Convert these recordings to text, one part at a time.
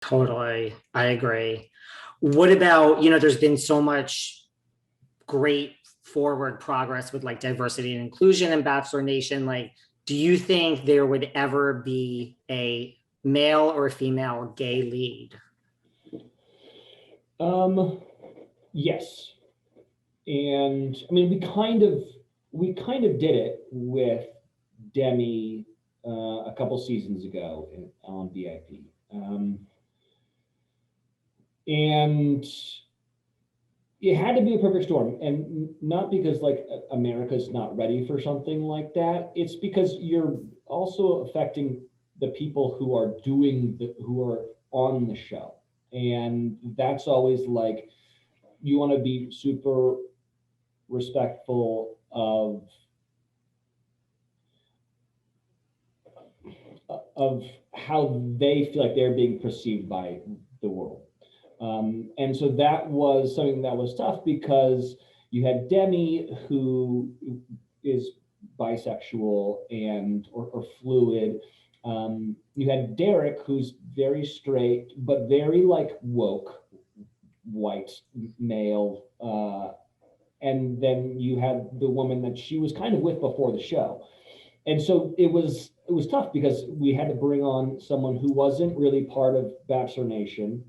Totally. I agree. What about, there's been so much great forward progress with like diversity and inclusion in Bachelor Nation. Like, do you think there would ever be a male or a female gay lead? Yes. And I mean, we kind of did it with Demi a couple seasons ago on VIP. And it had to be a perfect storm, and not because like America's not ready for something like that. It's because you're also affecting the people who are who are on the show, and that's always like you want to be super respectful of how they feel like they're being perceived by the world. And so that was something that was tough because you had Demi, who is bisexual and or fluid. You had Derek, who's very straight but very like woke, white male. And then you had the woman that she was kind of with before the show. And so it was tough because we had to bring on someone who wasn't really part of Bachelor Nation,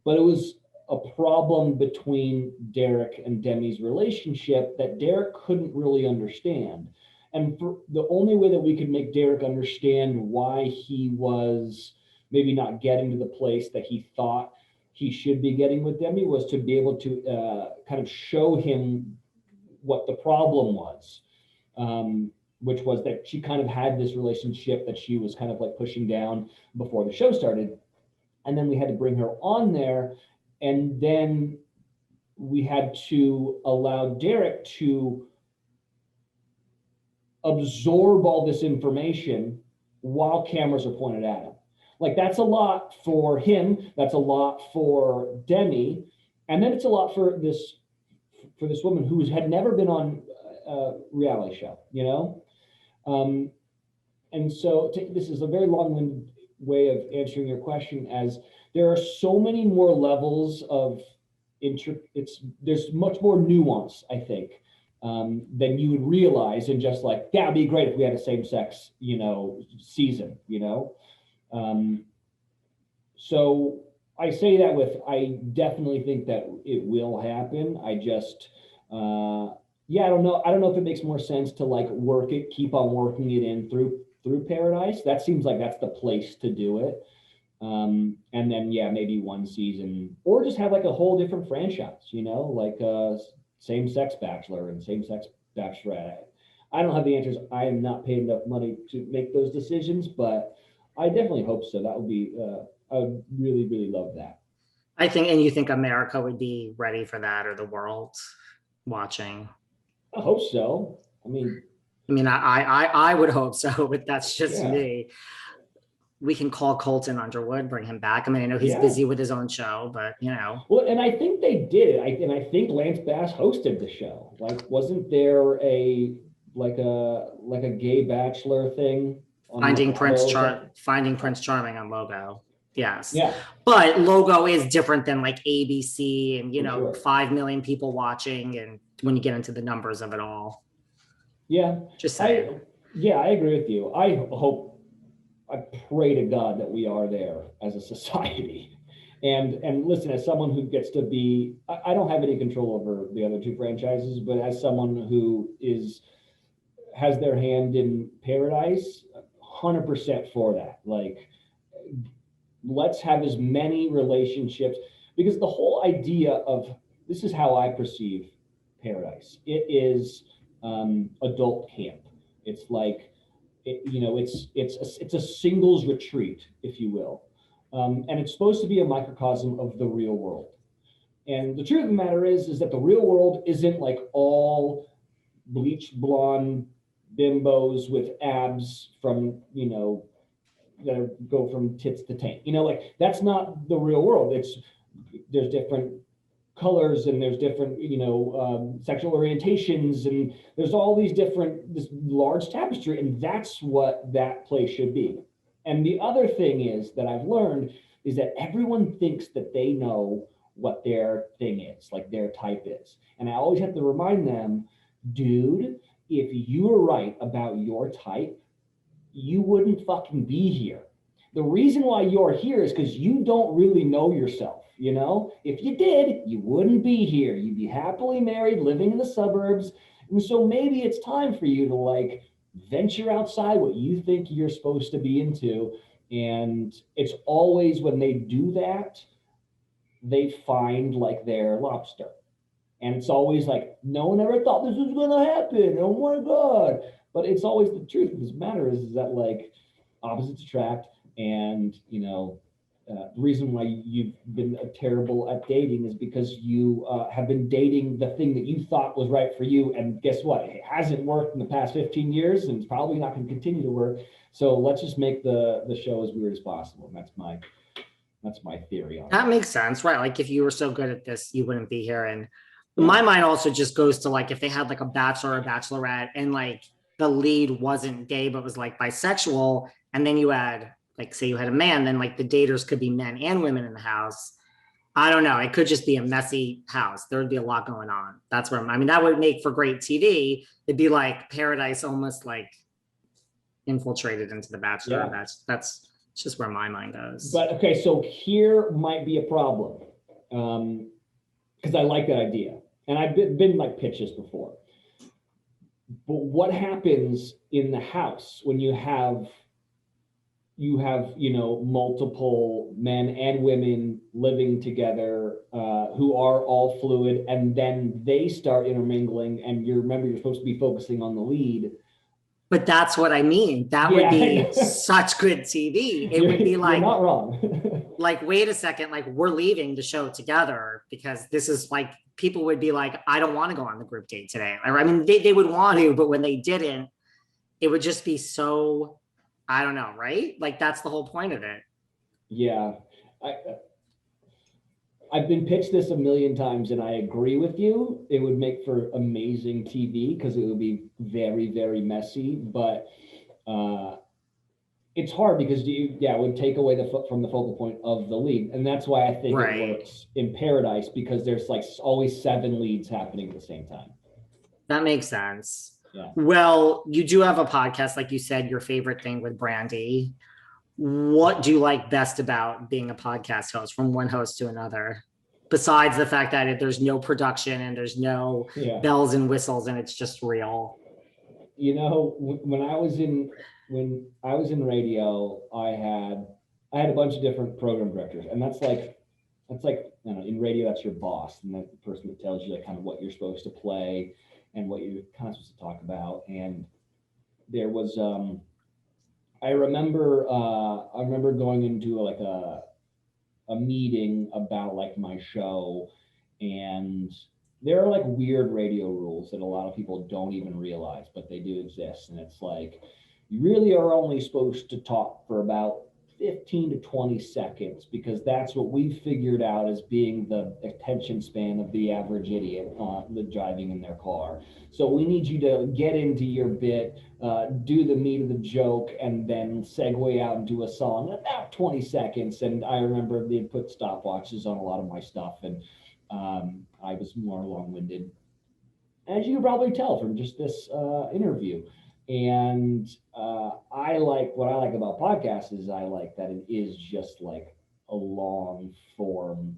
but it was a problem between Derek and Demi's relationship that Derek couldn't really understand. And for the only way that we could make Derek understand why he was maybe not getting to the place that he thought he should be getting with Demi was to be able to kind of show him what the problem was. Which was that she kind of had this relationship that she was kind of like pushing down before the show started. And then we had to bring her on there. And then we had to allow Derek to absorb all this information while cameras are pointed at him. Like that's a lot for him. That's a lot for Demi. And then it's a lot for this woman who had never been on a reality show, you know? And so this is a very long-winded way of answering your question, as there are so many more levels of there's much more nuance, I think, than you would realize, and just like, yeah, it'd be great if we had a same-sex, season, so I say that I definitely think that it will happen. I just, yeah, I don't know. I don't know if it makes more sense to like keep on working it in through Paradise. That seems like that's the place to do it. And then yeah, maybe one season, or just have like a whole different franchise, like same-sex Bachelor and same-sex Bachelorette. I don't have the answers. I am not paid enough money to make those decisions, but I definitely hope so. That would be, I would really, really love that. I think, and you think America would be ready for that, or the world watching? I hope so. I would hope so, but that's just Yeah, me. We can call Colton Underwood, bring him back. I know he's yeah. busy with his own show, but Well, and I think they did. And I think Lance Bass hosted the show. Like, wasn't there a gay bachelor thing on Logo? Finding Prince Charming on Logo. Yes. Yeah, But Logo is different than like ABC and, for sure. 5 million people watching. And when you get into the numbers of it all, Yeah, just saying. I agree with you. I pray to God that we are there as a society. And listen, as someone who gets to be, I don't have any control over the other two franchises, but as someone who has their hand in Paradise, 100% for that. Like, let's have as many relationships, because the whole idea of this is how I perceive Paradise. It is adult camp. It's like, it's a singles retreat, if you will, and it's supposed to be a microcosm of the real world. And the truth of the matter is that the real world isn't like all bleach blonde bimbos with abs from that go from tits to tank. Like that's not the real world. There's different colors, and there's different sexual orientations, and there's all this large tapestry, and that's what that place should be. And the other thing is that I've learned is that everyone thinks that they know what their thing is, like their type is. And I always have to remind them, dude, if you were right about your type, you wouldn't fucking be here. The reason why you're here is because you don't really know yourself. You know, if you did, you wouldn't be here. You'd be happily married, living in the suburbs. And so maybe it's time for you to like venture outside what you think you're supposed to be into. And it's always when they do that, they find like their lobster. And it's always like, no one ever thought this was going to happen. Oh my God. But it's always the truth of this matter is that like opposites attract. And, you know, the reason why you've been terrible at dating is because you have been dating the thing that you thought was right for you. And guess what? It hasn't worked in the past 15 years and it's probably not going to continue to work. So let's just make the show as weird as possible. And that's my theory on That makes sense, right? Like if you were so good at this, you wouldn't be here. And my mind also just goes to like if they had like a bachelor or bachelorette and like the lead wasn't gay but was like bisexual, and then you had like say you had a man, then like the daters could be men and women in the house. I don't know. It could just be a messy house. There would be a lot going on. That's where I mean that would make for great TV. It'd be like Paradise almost like infiltrated into the Bachelor. Yeah. That's just where my mind goes. But okay, so here might be a problem. Because I like that idea. And I've been like pitched this before. But what happens in the house when you have, you know, multiple men and women living together who are all fluid, and then they start intermingling, and remember, you're supposed to be focusing on the lead. But that's what I mean. That would be such good TV. It would be like, you're not wrong. like, wait a second, like we're leaving the show together because this is like, people would be like, I don't want to go on the group date today. I mean, they would want to, but when they didn't, it would just be so, I don't know, right? Like that's the whole point of it. Yeah. I've been pitched this a million times and I agree with you. It would make for amazing TV because it would be very, very messy, but it's hard because it would take away from the focal point of the lead. And that's why I think it works in Paradise, because there's like always 7 leads happening at the same time. That makes sense. Yeah. Well, you do have a podcast, like you said, your favorite thing with Brandi. What do you like best about being a podcast host from one host to another? Besides the fact that there's no production and there's no bells and whistles and it's just real. You know, when I was in radio, I had a bunch of different program directors, and that's like, you know, in radio, that's your boss, and that's the person that tells you like kind of what you're supposed to play and what you're kind of supposed to talk about. And there was, I remember going into like a meeting about like my show, and there are like weird radio rules that a lot of people don't even realize, but they do exist. And it's like, you really are only supposed to talk for about 15 to 20 seconds, because that's what we figured out as being the attention span of the average idiot driving in their car. So we need you to get into your bit, do the meat of the joke, and then segue out and do a song in about 20 seconds. And I remember they put stopwatches on a lot of my stuff, and I was more long-winded, as you can probably tell from just this interview. And what I like about podcasts is I like that it is just like a long form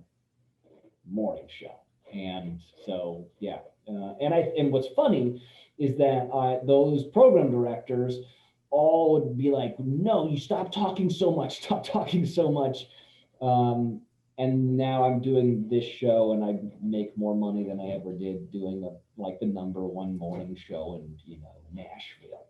morning show. And so, yeah. And what's funny is that those program directors all would be like, no, you stop talking so much. And now I'm doing this show and I make more money than I ever did doing like the #1 morning show in, you know, Nashville.